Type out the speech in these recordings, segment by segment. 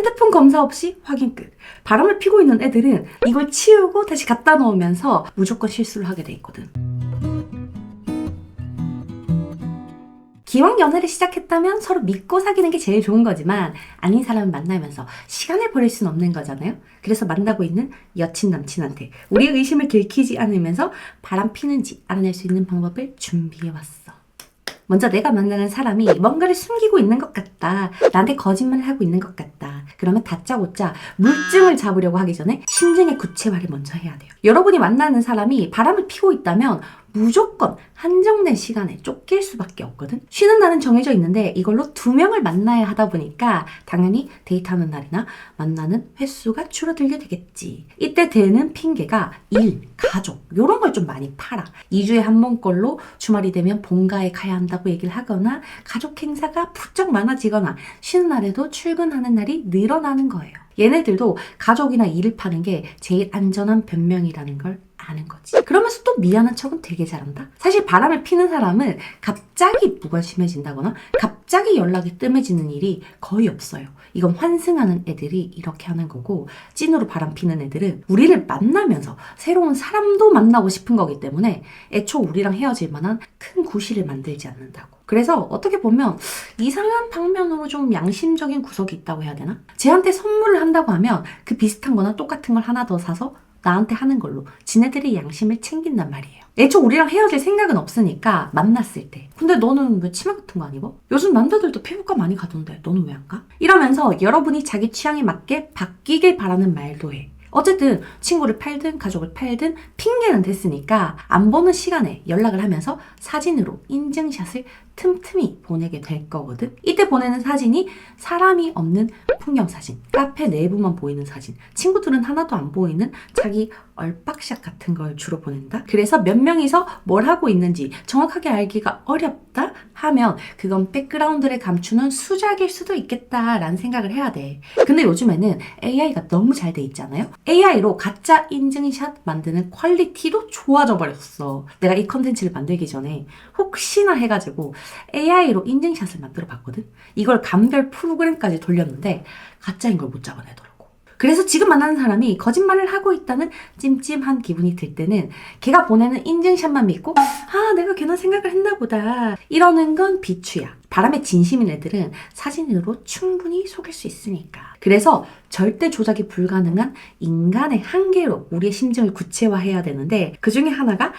핸드폰 검사 없이 확인 끝. 바람을 피고 있는 애들은 이걸 치우고 다시 갖다 놓으면서 무조건 실수를 하게 돼 있거든. 기왕 연애를 시작했다면 서로 믿고 사귀는 게 제일 좋은 거지만 아닌 사람을 만나면서 시간을 보낼 수는 없는 거잖아요. 그래서 만나고 있는 여친 남친한테 우리의 의심을 들키지 않으면서 바람 피는지 알아낼 수 있는 방법을 준비해왔어. 먼저 내가 만나는 사람이 뭔가를 숨기고 있는 것 같다. 나한테 거짓말을 하고 있는 것 같다. 그러면 다짜고짜 물증을 잡으려고 하기 전에 심증의 구체화를 먼저 해야 돼요. 여러분이 만나는 사람이 바람을 피고 있다면 무조건 한정된 시간에 쫓길 수밖에 없거든. 쉬는 날은 정해져 있는데 이걸로 2명을 만나야 하다 보니까 당연히 데이트하는 날이나 만나는 횟수가 줄어들게 되겠지. 이때 되는 핑계가 일, 가족 이런 걸 좀 많이 팔아. 2주에 한 번 걸로 주말이 되면 본가에 가야 한다고 얘기를 하거나 가족 행사가 부쩍 많아지거나 쉬는 날에도 출근하는 날이 늘어나는 거예요. 얘네들도 가족이나 일을 파는 게 제일 안전한 변명이라는 걸 아는 거지. 그러면서 또 미안한 척은 되게 잘한다. 사실 바람을 피는 사람은 갑자기 무관심해진다거나 갑자기 연락이 뜸해지는 일이 거의 없어요. 이건 환승하는 애들이 이렇게 하는 거고, 찐으로 바람 피는 애들은 우리를 만나면서 새로운 사람도 만나고 싶은 거기 때문에 애초 우리랑 헤어질 만한 큰 구실을 만들지 않는다고. 그래서 어떻게 보면 이상한 방면으로 좀 양심적인 구석이 있다고 해야 되나? 쟤한테 선물을 한다고 하면 그 비슷한 거나 똑같은 걸 하나 더 사서 나한테 하는 걸로 지네들의 양심을 챙긴단 말이에요. 애초 우리랑 헤어질 생각은 없으니까 만났을 때 근데 너는 왜 치마 같은 거 안 입어? 요즘 남자들도 피부과 많이 가던데 너는 왜 안 가? 이러면서 여러분이 자기 취향에 맞게 바뀌길 바라는 말도 해. 어쨌든 친구를 팔든 가족을 팔든 핑계는 됐으니까 안 보는 시간에 연락을 하면서 사진으로 인증샷을 틈틈이 보내게 될 거거든. 이때 보내는 사진이 사람이 없는 풍경 사진, 카페 내부만 보이는 사진, 친구들은 하나도 안 보이는 자기 얼빡샷 같은 걸 주로 보낸다. 그래서 몇 명이서 뭘 하고 있는지 정확하게 알기가 어렵다 하면 그건 백그라운드를 감추는 수작일 수도 있겠다라는 생각을 해야 돼. 근데 요즘에는 AI가 너무 잘 돼 있잖아요. AI로 가짜 인증샷 만드는 퀄리티도 좋아져 버렸어. 내가 이 컨텐츠를 만들기 전에 혹시나 해가지고 AI로 인증샷을 만들어 봤거든. 이걸 감별 프로그램까지 돌렸는데 가짜인 걸 못 잡아내더라고. 그래서 지금 만나는 사람이 거짓말을 하고 있다는 찜찜한 기분이 들 때는 걔가 보내는 인증샷만 믿고 아 내가 괜한 생각을 했나 보다 이러는 건 비추야. 바람에 진심인 애들은 사진으로 충분히 속일 수 있으니까. 그래서 절대 조작이 불가능한 인간의 한계로 우리의 심정을 구체화해야 되는데 그 중에 하나가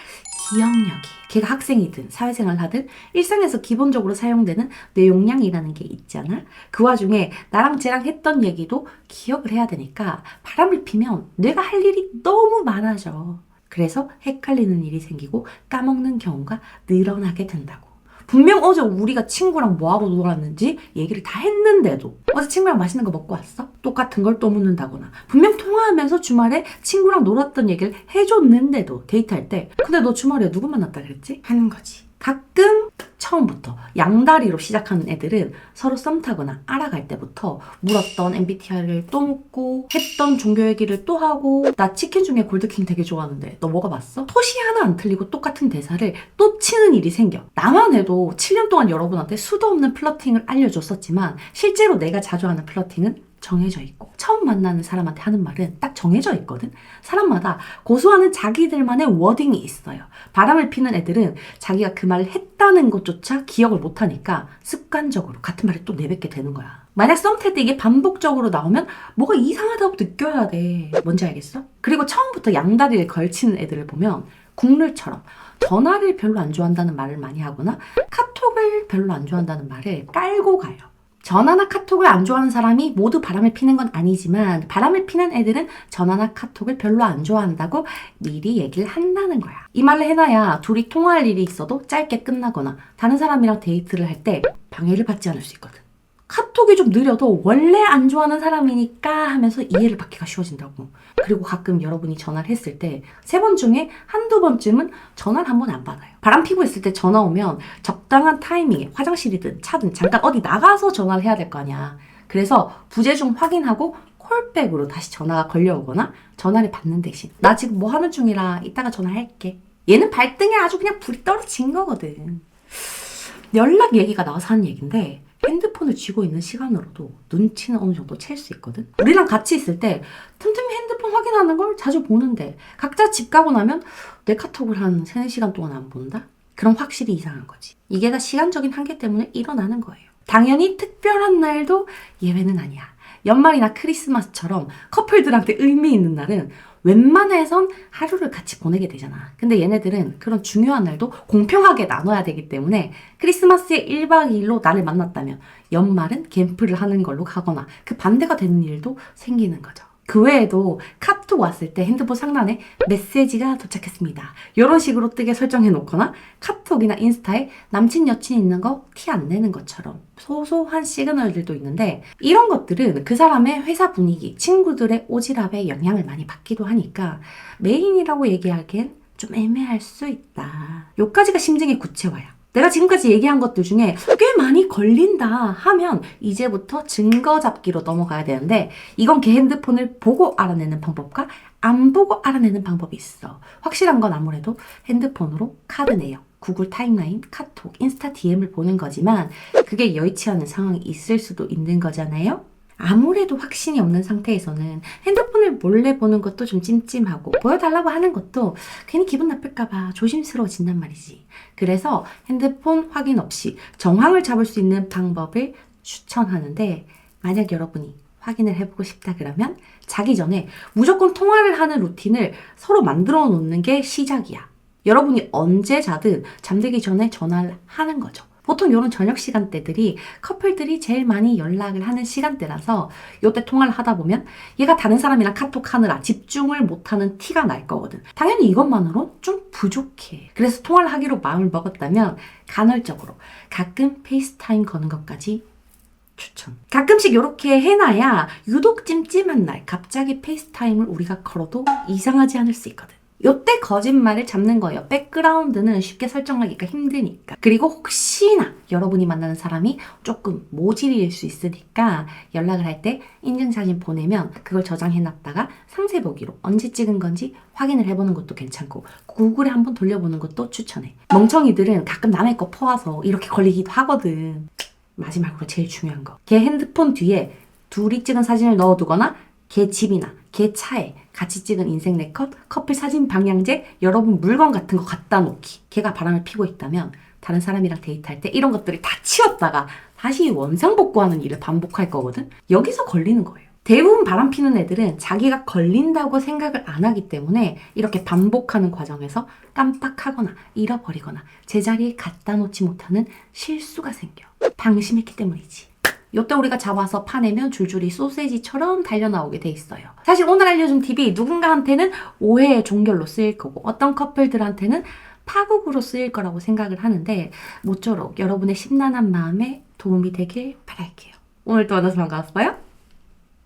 기억력이. 걔가 학생이든 사회생활을 하든 일상에서 기본적으로 사용되는 뇌용량이라는 게 있잖아. 그 와중에 나랑 쟤랑 했던 얘기도 기억을 해야 되니까 바람을 피면 뇌가 할 일이 너무 많아져. 그래서 헷갈리는 일이 생기고 까먹는 경우가 늘어나게 된다고. 분명 어제 우리가 친구랑 뭐하고 놀았는지 얘기를 다 했는데도 어제 친구랑 맛있는 거 먹고 왔어? 똑같은 걸 또 묻는다거나 분명 통화하면서 주말에 친구랑 놀았던 얘기를 해줬는데도 데이트할 때 근데 너 주말에 누구 만났다 그랬지? 하는 거지. 가끔 처음부터 양다리로 시작하는 애들은 서로 썸 타거나 알아갈 때부터 물었던 MBTI를 또 묻고 했던 종교 얘기를 또 하고 나 치킨 중에 골드킹 되게 좋아하는데 너 먹어봤어? 토시 하나 안 틀리고 똑같은 대사를 또 치는 일이 생겨. 나만 해도 7년 동안 여러분한테 수도 없는 플러팅을 알려줬었지만 실제로 내가 자주 하는 플러팅은 정해져 있고 처음 만나는 사람한테 하는 말은 딱 정해져 있거든. 사람마다 고수하는 자기들만의 워딩이 있어요. 바람을 피는 애들은 자기가 그 말을 했다는 것조차 기억을 못하니까 습관적으로 같은 말을 또 내뱉게 되는 거야. 만약 썸 탈 때 이게 반복적으로 나오면 뭐가 이상하다고 느껴야 돼. 뭔지 알겠어? 그리고 처음부터 양다리를 걸치는 애들을 보면 국룰처럼 전화를 별로 안 좋아한다는 말을 많이 하거나 카톡을 별로 안 좋아한다는 말을 깔고 가요. 전화나 카톡을 안 좋아하는 사람이 모두 바람을 피는 건 아니지만 바람을 피는 애들은 전화나 카톡을 별로 안 좋아한다고 미리 얘기를 한다는 거야. 이 말을 해놔야 둘이 통화할 일이 있어도 짧게 끝나거나 다른 사람이랑 데이트를 할 때 방해를 받지 않을 수 있거든. 카톡이 좀 느려도 원래 안 좋아하는 사람이니까 하면서 이해를 받기가 쉬워진다고. 그리고 가끔 여러분이 전화를 했을 때 3번 중에 한두 번쯤은 전화를 한 번 안 받아요. 바람 피고 있을 때 전화 오면 적당한 타이밍에 화장실이든 차든 잠깐 어디 나가서 전화를 해야 될 거 아니야. 그래서 부재중 확인하고 콜백으로 다시 전화가 걸려오거나 전화를 받는 대신 나 지금 뭐 하는 중이라 이따가 전화할게. 얘는 발등에 아주 그냥 불이 떨어진 거거든. 연락 얘기가 나와서 하는 얘기인데 핸드폰을 쥐고 있는 시간으로도 눈치는 어느 정도 챌 수 있거든. 우리랑 같이 있을 때 틈틈이 핸드폰 확인하는 걸 자주 보는데 각자 집 가고 나면 내 카톡을 한 3, 4시간 동안 안 본다? 그럼 확실히 이상한 거지. 이게 다 시간적인 한계 때문에 일어나는 거예요. 당연히 특별한 날도 예외는 아니야. 연말이나 크리스마스처럼 커플들한테 의미 있는 날은 웬만해선 하루를 같이 보내게 되잖아. 근데 얘네들은 그런 중요한 날도 공평하게 나눠야 되기 때문에 크리스마스에 1박 2일로 나를 만났다면 연말은 캠프를 하는 걸로 가거나 그 반대가 되는 일도 생기는 거죠. 그 외에도 카톡 왔을 때 핸드폰 상단에 메시지가 도착했습니다. 이런 식으로 뜨게 설정해 놓거나 카톡이나 인스타에 남친 여친 있는 거 티 안 내는 것처럼 소소한 시그널들도 있는데 이런 것들은 그 사람의 회사 분위기, 친구들의 오지랖에 영향을 많이 받기도 하니까 메인이라고 얘기하기엔 좀 애매할 수 있다. 요까지가 심증의 구체화야. 내가 지금까지 얘기한 것들 중에 꽤 많이 걸린다 하면 이제부터 증거 잡기로 넘어가야 되는데 이건 걔 핸드폰을 보고 알아내는 방법과 안 보고 알아내는 방법이 있어. 확실한 건 아무래도 핸드폰으로 카드 내역, 구글 타임라인, 카톡, 인스타 DM을 보는 거지만 그게 여의치 않은 상황이 있을 수도 있는 거잖아요. 아무래도 확신이 없는 상태에서는 핸드폰을 몰래 보는 것도 좀 찜찜하고 보여달라고 하는 것도 괜히 기분 나쁠까봐 조심스러워진단 말이지. 그래서 핸드폰 확인 없이 정황을 잡을 수 있는 방법을 추천하는데 만약 여러분이 확인을 해보고 싶다 그러면 자기 전에 무조건 통화를 하는 루틴을 서로 만들어 놓는 게 시작이야. 여러분이 언제 자든 잠들기 전에 전화를 하는 거죠. 보통 이런 저녁 시간대들이 커플들이 제일 많이 연락을 하는 시간대라서 이때 통화를 하다 보면 얘가 다른 사람이랑 카톡 하느라 집중을 못하는 티가 날 거거든. 당연히 이것만으로 좀 부족해. 그래서 통화를 하기로 마음을 먹었다면 간헐적으로 가끔 페이스타임 거는 것까지 추천. 가끔씩 이렇게 해놔야 유독 찜찜한 날 갑자기 페이스타임을 우리가 걸어도 이상하지 않을 수 있거든. 요때 거짓말을 잡는 거예요. 백그라운드는 쉽게 설정하기가 힘드니까. 그리고 혹시나 여러분이 만나는 사람이 조금 모질일 수 있으니까 연락을 할 때 인증사진 보내면 그걸 저장해놨다가 상세 보기로 언제 찍은 건지 확인을 해보는 것도 괜찮고 구글에 한번 돌려보는 것도 추천해. 멍청이들은 가끔 남의 거 퍼와서 이렇게 걸리기도 하거든. 마지막으로 제일 중요한 거. 걔 핸드폰 뒤에 둘이 찍은 사진을 넣어두거나 걔 집이나 걔 차에 같이 찍은 인생 네컷, 커플 사진 방향제, 여러분 물건 같은 거 갖다 놓기. 걔가 바람을 피고 있다면 다른 사람이랑 데이트할 때 이런 것들을 다 치웠다가 다시 원상복구하는 일을 반복할 거거든. 여기서 걸리는 거예요. 대부분 바람 피는 애들은 자기가 걸린다고 생각을 안 하기 때문에 이렇게 반복하는 과정에서 깜빡하거나 잃어버리거나 제자리에 갖다 놓지 못하는 실수가 생겨. 방심했기 때문이지. 요때 우리가 잡아서 파내면 줄줄이 소세지처럼 달려나오게 돼 있어요. 사실 오늘 알려준 팁이 누군가한테는 오해의 종결로 쓰일 거고 어떤 커플들한테는 파국으로 쓰일 거라고 생각을 하는데 모쪼록 여러분의 심란한 마음에 도움이 되길 바랄게요. 오늘도 만나서 반가웠어요.